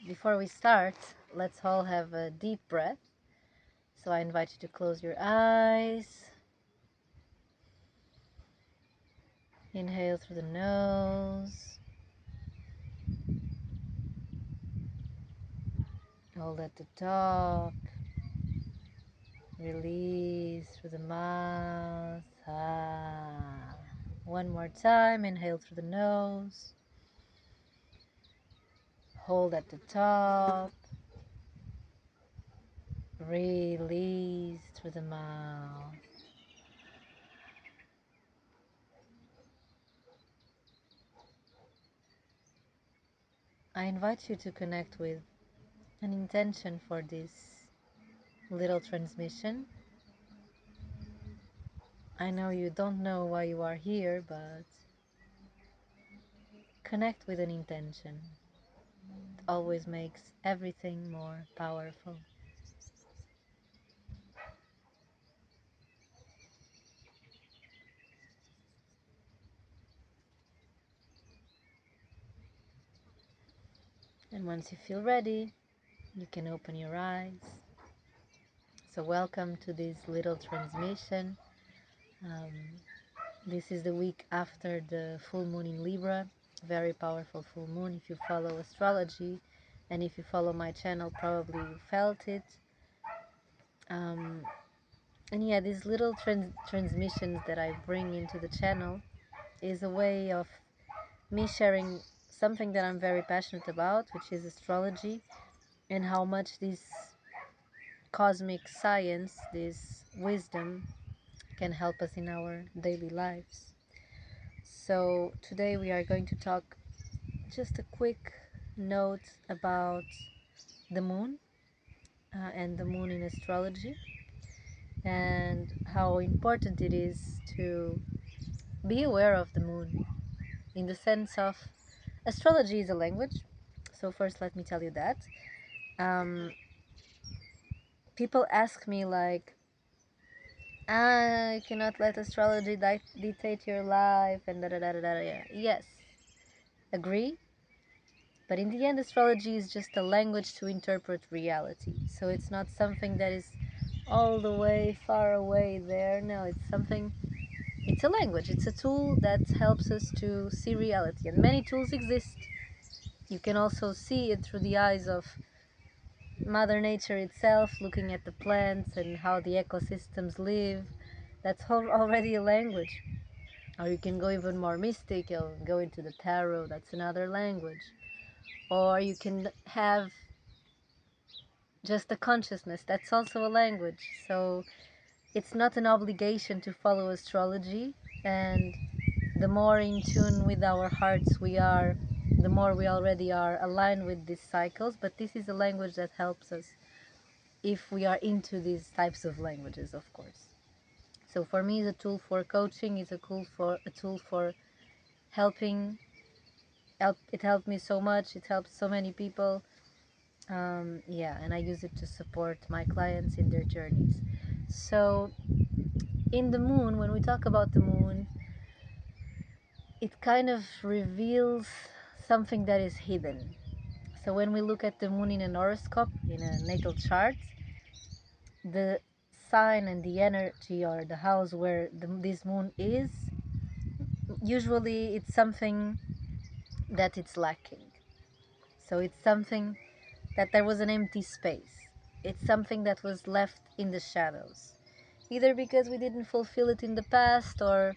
Before we start, let's all have a deep breath. So I invite you to close your eyes. Inhale through the nose. Hold at the top. Release through the mouth. One more time. Inhale through the nose. Hold at the top. Release through the mouth. I invite you to connect with an intention for this little transmission. I know you don't know why you are here, but connect with an intention. It always makes everything more powerful. And once you feel ready, you can open your eyes. So welcome to this little transmission. This is the week after the full moon in Libra, very powerful full moon. If you follow astrology and if you follow my channel, probably you felt it. And yeah, these little transmissions that I bring into the channel is a way of me sharing something that I'm very passionate about, which is astrology, and how much this cosmic science, this wisdom, can help us in our daily lives. So today we are going to talk just a quick note about the moon and the moon in astrology, and how important it is to be aware of the moon in the sense of astrology is a language. So first let me tell you that people ask me like, you cannot let astrology dictate your life and da da da da da. Yeah. Yes, agree. But in the end, astrology is just a language to interpret reality. So it's not something that is all the way far away there. No, it's a language. It's a tool that helps us to see reality. And many tools exist. You can also see it through the eyes of Mother Nature itself, looking at the plants and how the ecosystems live. That's already a language. Or you can go even more mystical, go into the tarot. That's another language. Or you can have just a consciousness. That's also a language. So it's not an obligation to follow astrology, and the more in tune with our hearts we are, the more we already are aligned with these cycles. But this is a language that helps us if we are into these types of languages, of course. So for me, it's a tool for coaching. It's a tool for helping. It helped me so much. It helps so many people. Yeah, and I use it to support my clients in their journeys. So in the moon, when we talk about the moon, it kind of reveals something that is hidden. So when we look at the moon in an horoscope, in a natal chart, the sign and the energy or the house where this moon is, usually it's something that it's lacking. So it's something that there was an empty space. It's something that was left in the shadows, either because we didn't fulfill it in the past, or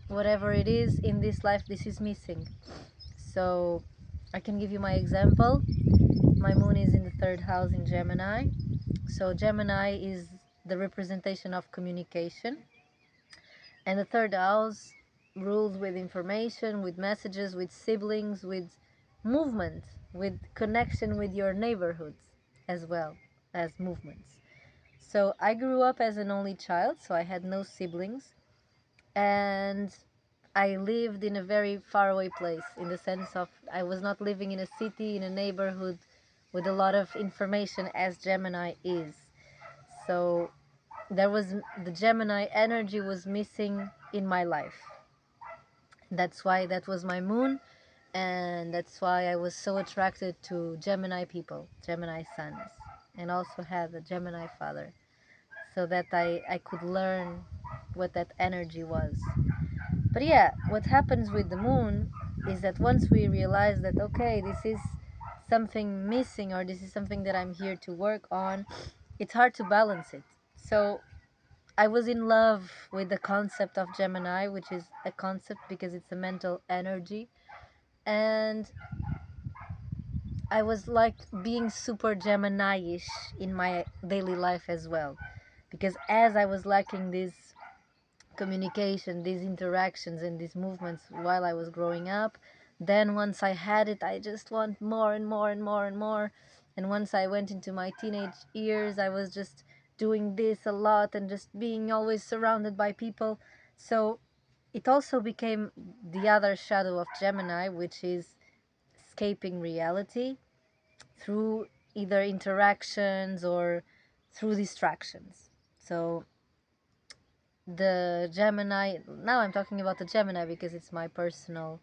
whatever it is in this life, this is missing. So I can give you my example. My moon is in the third house in Gemini. So Gemini is the representation of communication, and the third house rules with information, with messages, with siblings, with movement, with connection with your neighborhoods, as well as movements. So I grew up as an only child, so I had no siblings, and I lived in a very faraway place, in the sense of I was not living in a city, in a neighborhood with a lot of information as Gemini is. So the Gemini energy was missing in my life. That's why that was my moon. And that's why I was so attracted to Gemini people, Gemini sons, and also had a Gemini father, so that I could learn what that energy was. But yeah, what happens with the moon is that once we realize that, okay, this is something missing, or this is something that I'm here to work on, it's hard to balance it. So I was in love with the concept of Gemini, which is a concept because it's a mental energy. And I was like being super Gemini-ish in my daily life as well. Because as I was lacking this communication, these interactions, and these movements while I was growing up, then once I had it, I just want more and more and more and more. And once I went into my teenage years, I was just doing this a lot and just being always surrounded by people. So it also became the other shadow of Gemini, which is escaping reality through either interactions or through distractions. So the Gemini, now I'm talking about the Gemini because it's my personal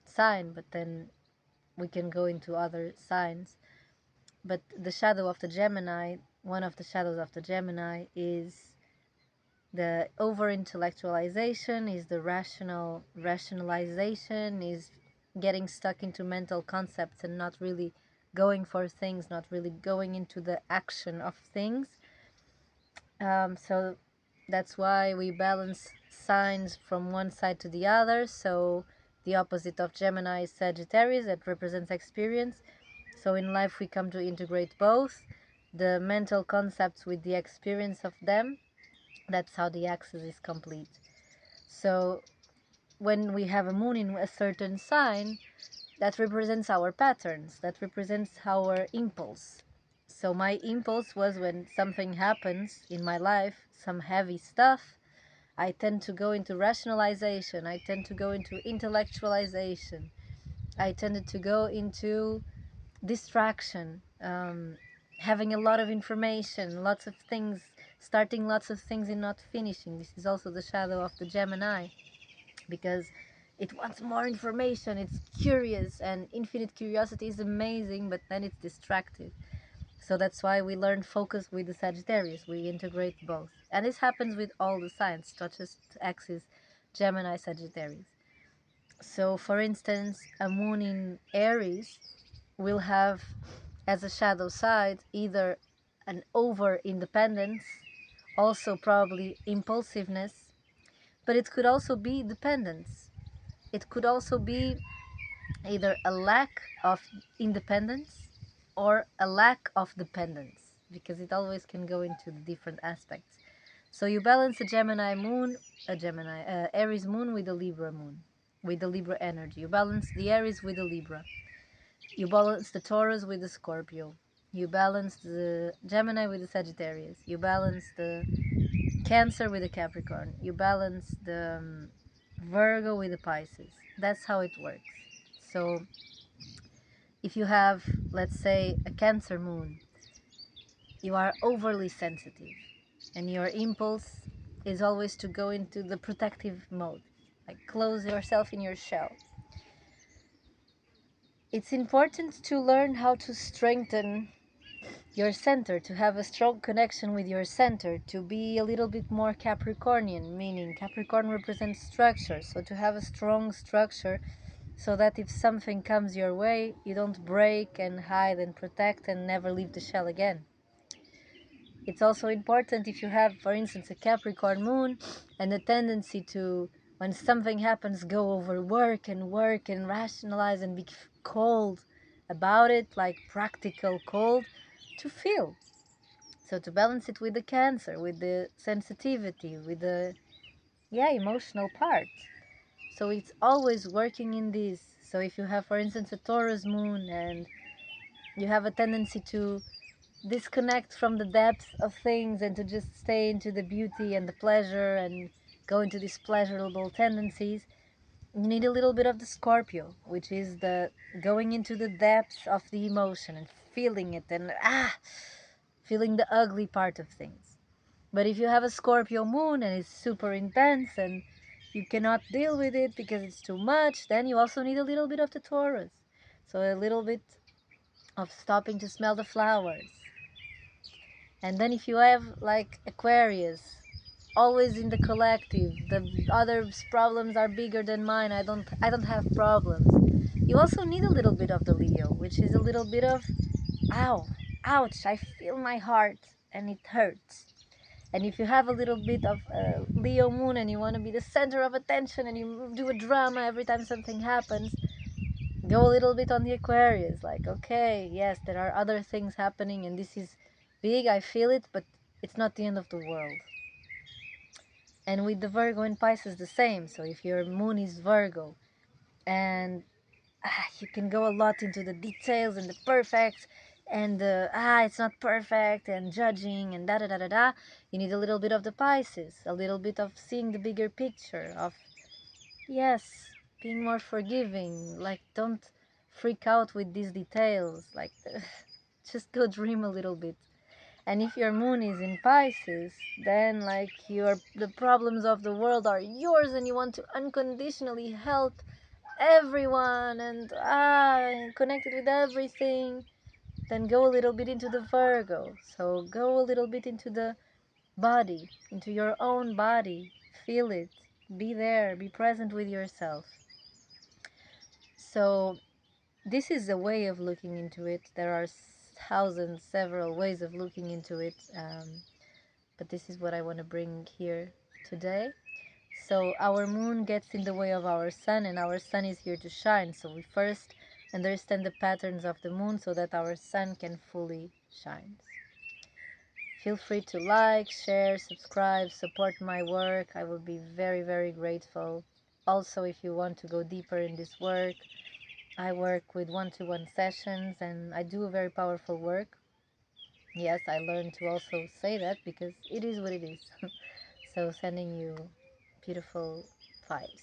sign, but then we can go into other signs. But the shadow of the Gemini, one of the shadows of the Gemini is the over intellectualization, is the rationalization, is getting stuck into mental concepts and not really going for things, not really going into the action of things. So that's why we balance signs from one side to the other. So the opposite of Gemini is Sagittarius, that represents experience. So in life we come to integrate both the mental concepts with the experience of them. That's how the axis is complete. So when we have a moon in a certain sign, that represents our patterns, that represents our impulse. So my impulse was, when something happens in my life, some heavy stuff, I tend to go into rationalization, I tend to go into intellectualization, I tended to go into distraction, having a lot of information, lots of things, starting lots of things and not finishing. This is also the shadow of the Gemini, because it wants more information, it's curious, and infinite curiosity is amazing, but then it's distractive. So that's why we learn focus with the Sagittarius. We integrate both. And this happens with all the signs, not just axis Gemini, Sagittarius. So for instance, a moon in Aries will have as a shadow side either an over independence, also probably impulsiveness, but it could also be dependence. It could also be either a lack of independence or a lack of dependence, because it always can go into the different aspects. So you balance a Gemini moon, a Gemini Aries moon with a Libra moon, with the Libra energy. You balance the Aries with the Libra. You balance the Taurus with the Scorpio. You balance the Gemini with the Sagittarius. You balance the Cancer with the Capricorn. You balance the Virgo with the Pisces. That's how it works. So if you have, let's say, a Cancer moon, you are overly sensitive and your impulse is always to go into the protective mode, like close yourself in your shell. It's important to learn how to strengthen your center, to have a strong connection with your center, to be a little bit more Capricornian, meaning Capricorn represents structure, so to have a strong structure so that if something comes your way, you don't break and hide and protect and never leave the shell again. It's also important if you have, for instance, a Capricorn moon and a tendency to, when something happens, go over work and rationalize and be cold about it, like practical cold, to feel. So to balance it with the Cancer, with the sensitivity, with the emotional part. So it's always working in this. So if you have, for instance, a Taurus moon and you have a tendency to disconnect from the depth of things and to just stay into the beauty and the pleasure and go into these pleasurable tendencies, you need a little bit of the Scorpio, which is the going into the depths of the emotion and feeling it and feeling the ugly part of things. But if you have a Scorpio moon and it's super intense and you cannot deal with it because it's too much, then you also need a little bit of the Taurus. So a little bit of stopping to smell the flowers. And then if you have like Aquarius, always in the collective, the others' problems are bigger than mine. I don't have problems. You also need a little bit of the Leo, which is a little bit of ow, ouch, I feel my heart and it hurts. And if you have a little bit of Leo moon and you want to be the center of attention and you do a drama every time something happens, go a little bit on the Aquarius. Like, okay, yes, there are other things happening and this is big, I feel it, but it's not the end of the world. And with the Virgo and Pisces, the same. So if your moon is Virgo and you can go a lot into the details and the perfect and it's not perfect and judging and da da da da da. You need a little bit of the Pisces, a little bit of seeing the bigger picture of, yes, being more forgiving. Like, don't freak out with these details. Like, just go dream a little bit. And if your moon is in Pisces, then like the problems of the world are yours and you want to unconditionally help everyone and connected with everything, then go a little bit into the Virgo. So go a little bit into the body, into your own body. Feel it. Be there. Be present with yourself. So this is a way of looking into it. There are thousands, several ways of looking into it. But this is what I want to bring here today. So our moon gets in the way of our sun, and our sun is here to shine. So we first understand the patterns of the moon so that our sun can fully shine. Feel free to like, share, subscribe, support my work. I will be very, very grateful. Also, if you want to go deeper in this work, I work with one-to-one sessions and I do a very powerful work. Yes, I learned to also say that because it is what it is. So sending you beautiful vibes.